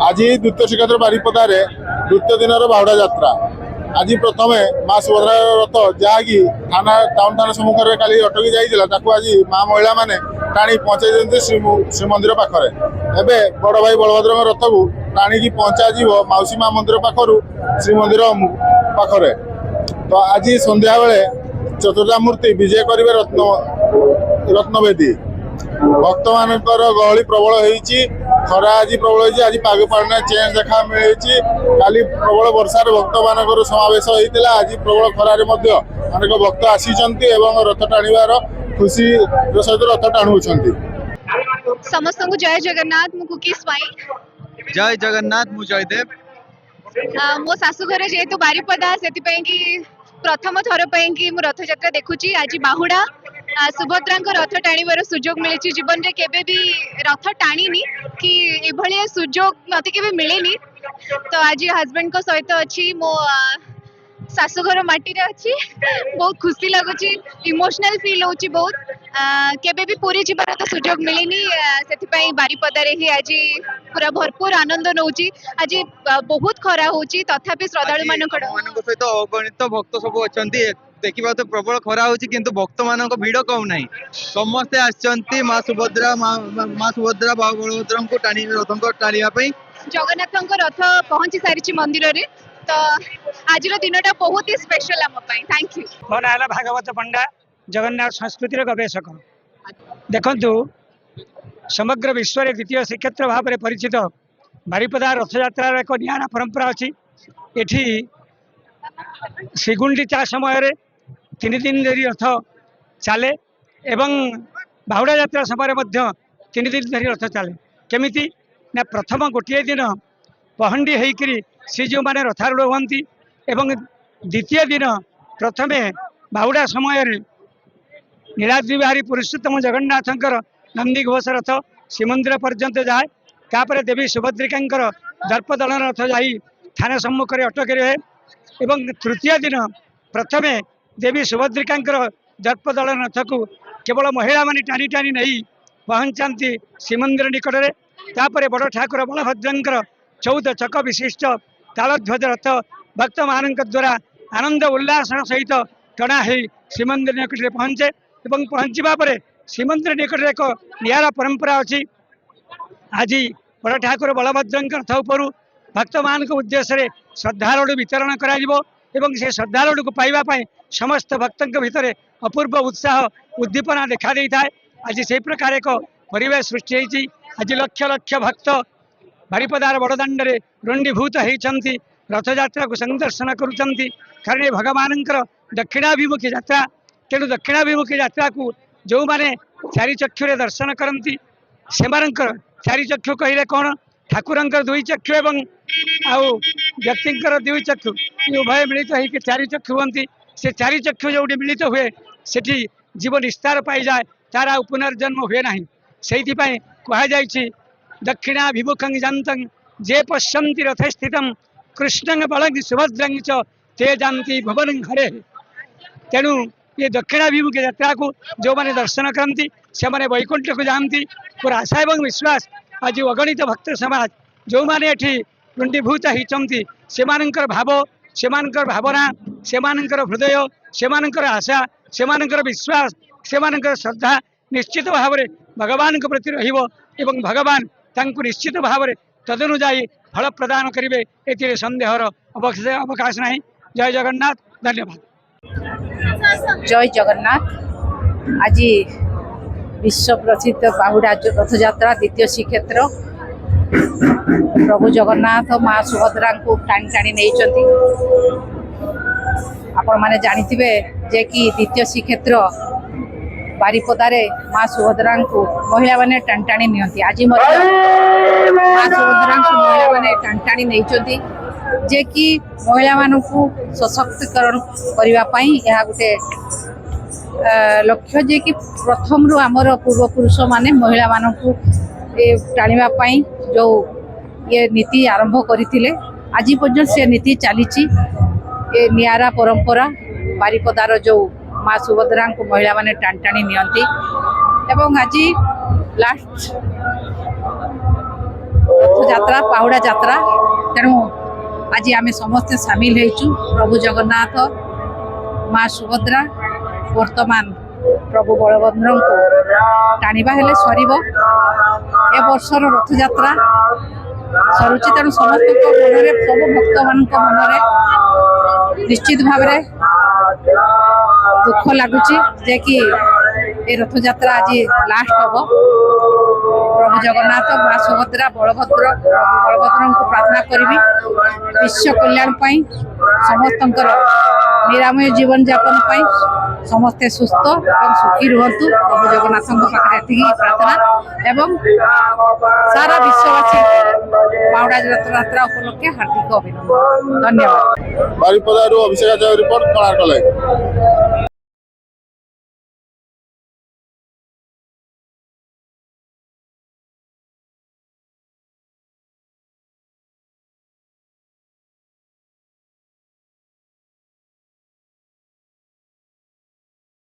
आज द्वितीय श्रीक्षेत्र बारिपदार द्वितीय दिन बाहुड़ा यात्रा आज प्रथम माँ सुभद्रा रथ जहाँकि थाना टाउन थाना सम्मुख में काली अटकी जाता आज माँ महिला मैंने टाणी पहुंचाई श्रीमंदिर पाखे एवं बड़ भाई बलभद्र रथ को टाणी पहुंचा मौसी माँ मंदिर पाखर श्रीमंदिर पाखे। तो आज संध्या बेले चतुर्था मूर्ति विजय करेंगे रत्नवेदी भक्त मान गहली प्रबल होती खरा आज प्रबल आज पाग पाड़ना चेंज देखा मिली काली प्रबल वर्षार भक्त मान समावेश होता आज प्रबल खरार अनेक भक्त आसी रथ टाणीबार खुशी सहित रथ टाणु समस्त को जय जगन्नाथ मु कुकी स्वाई जय जगन्नाथ मु जयदेव मो शाशुघर जेहेतु बारिपदा से प्रथम थर कि रथ यात्रा देखुची आज बाहुड़ा सुभद्रा रथ टाणीबार सुजोग मिली जीवन में केबे भी रथ टाणी कि ये सुजोग मत के मिले तो आज हस्बैंड को सहित अच्छी मो शाशुघर माटी रे अच्छी बहुत खुशी लगुच इमोशनल फील होची बहुत केबे भी पूरी जीवार तो सुजोग मिलेनी से बारिपदारे ही आज पूरा भरपूर आनंद नौची आज बहुत खरा होची तथापि श्रद्धालु मानक सहित अगणित भक्त सब अच्छा देखा तो प्रबल खरा होची किंतु भक्त मान भिड़ कम ना समस्ते आसचंती माँ सुभद्रा बलभद्र को टाणी रथ को टाणी जगन्नाथ रथ पहुंची सारी मंदिर रे तो आज दिनटा बहुत ही स्पेशल आम थैंक यू। मो ना भागवत पंडा जगन्नाथ संस्कृतिर गवेषक देखु समग्र विश्व में द्वितीय श्रीक्षेत्र भाव में परिचित बारिपदा रथयात्रा एक निआरा परंपरा अच्छी एठी श्रीगुंडीचा समय 3 दिन धरी रथ चले एवं बाहुड़ा यात्रा समय 3 दिन धरी रथ चले केमिति ना प्रथम गोटे दिन पहंडी होकर श्रीजीव मैंने रथारूढ़ हुंती एवं द्वितीय दिन प्रथमे बाहुड़ा समय नीलाद्रि बिहारी पुरुषोत्तम जगन्नाथंकर नंदी घोष रथ श्रीमंदिर पर्यंत जाए तापर देवी सुभद्रिका दर्पदलन रथ जाई थाना सम्मुख में अटक रहे एवं तृतीय दिन प्रथमे देवी सुभद्रिका दर्पदलन रथ को केवल महिला माने टाणी टाणी नहीं पहुंचाती श्रीमंदिर निकट में तापर बड़ ठाकुर बलभद्र 14 चक विशिष्ट तालध्वज रथ भक्त मान द्वारा आनंद उल्लास सहित टणा हो श्रीमंदिर निकट में पहुंचे एवं पहुंचा पर श्रीमंदिर निकट एक निआरा परंपरा अच्छी आज बड़ ठाकुर बलभद्र रथ उपरू भक्त मान उद्देश्य श्रद्धालु वितरण कर श्रद्धालु को पाइबा समस्त भक्तों भितर अपूर्व उत्साह उद्दीपना देखा दे था। आज से प्रकार एक परिवेश सृष्टि होती आज लक्ष लक्ष भक्त बारिपदार बड़दाण्डे रुंडीभूत होती रथ यात्रा को संदर्शन करुँच कारण भगवान दक्षिणाभिमुखी यात्रा तेणु दक्षिणाभिमुखी यात्रा को जो मैंने चारि चक्षुरे दर्शन करती से चारि चक्षु कहले कौन ठाकुर 2 चक्षु एवं आउ व्यक्ति 2 चक्षु उभय मिलित हो चारि चक्षु हमें से चारि चक्षु जो मिलित हुए से जीव निस्तार पाई जाए तार आ पुनर्जन्म हुए ना से कहुई दक्षिणाभिमुखं जानतं जे पश्यन्ति रथे स्थित कृष्ण बलंग सुभद्रंग च ते जानती भुवन हरे तेणु ये दक्षिणाभिमुखी यात्रा को जो मैंने दर्शन करती से मैंने वैकुंठ को जानती पूरा आशा एवं विश्वास आज अगणित भक्त समाज जो मैंने ये रुंडीभूत होती से भाव से भावना से हृदय से आशा से विश्वास से श्रद्धा निश्चित भाव में भगवान के प्रति रही भगवान तांको निश्चित भाव में तदनुजाई फल प्रदान करेंगे ये सन्देहर अवकाश नहीं। जय जगन्नाथ धन्यवाद। जय जगन्नाथ। आज विश्व प्रसिद्ध बाहुड़ा रथ यात्रा द्वितीय श्रीक्षेत्र प्रभु जगन्नाथ माँ सुभद्रा को टाणी टाणी नहीं आपण मैंने जानिथिबे जे कि द्वितीय श्रीक्षेत्र बारिपदारे माँ सुभद्रा को महिला मैंने टाणी टाणी नियंती आज माँ सुभद्रा को महिला मैंने टाणी टाणी नहीं जे कि महिला मानक सशक्तिकरण करने यह गोटे लक्ष्य जे कि प्रथम रु आमर पूर्वपुरुष माने महिला मानक टाणी जो ये नीति आरंभ करते आज पर्यंत से नीति चली ये निआरा परंपरा बारिपदार जो माँ सुभद्रा को महिला माने टाणी टाणी नियंती एवं आज लास्ट ରଥଯାତ୍ରା ବାହୁଡ଼ା ଯାତ୍ରା ତେଣୁ ଆଜି ଆମେ ସମସ୍ତେ ସାମିଲ ହେଇଛୁ ପ୍ରଭୁ ଜଗନ୍ନାଥ ମା ସୁଭଦ୍ରା ବର୍ତ୍ତମାନ ପ୍ରଭୁ ବଳଭଦ୍ରଙ୍କୁ ଟାଣିବା ହେଲେ ସରିବ ଏ ବର୍ଷର ରଥଯାତ୍ରା ସରୁଛି ତେଣୁ ସମସ୍ତଙ୍କ ମନରେ ସବୁ ଭକ୍ତମାନଙ୍କ ମନରେ ନିଶ୍ଚିତ ଭାବରେ ଦୁଃଖ ଲାଗୁଛି ଯେ କି ଏ ରଥଯାତ୍ରା ଆଜି ଲାଷ୍ଟ ହବ ପ୍ରଭୁ ଜଗନ୍ନାଥ ମା ସୁଭଦ୍ରା ବଳଭଦ୍ରଙ୍କୁ ପ୍ରାର୍ଥନା କରିବି ବିଶ୍ୱ କଲ୍ୟାଣ ପାଇଁ ସମସ୍ତଙ୍କର ନିରାମୟ ଜୀବନଯାପନ ପାଇଁ ସମସ୍ତେ ସୁସ୍ଥ ଏବଂ ସୁଖୀ ରୁହନ୍ତୁ ପ୍ରଭୁ ଜଗନ୍ନାଥଙ୍କ ପାଖରେ ଏତିକି ପ୍ରାର୍ଥନା ଏବଂ ସାରା ବିଶ୍ୱବାସୀ ବାହୁଡ଼ା ରଥଯାତ୍ରା ଉପଲକ୍ଷେ ହାର୍ଦ୍ଦିକ ଅଭିନନ୍ଦନ ଧନ୍ୟବାଦ। ବାରିପଦାରୁ ଅଭିଷେକ ରିପୋର୍ଟ କୋଣାର୍କ ଲାଇଭ୍।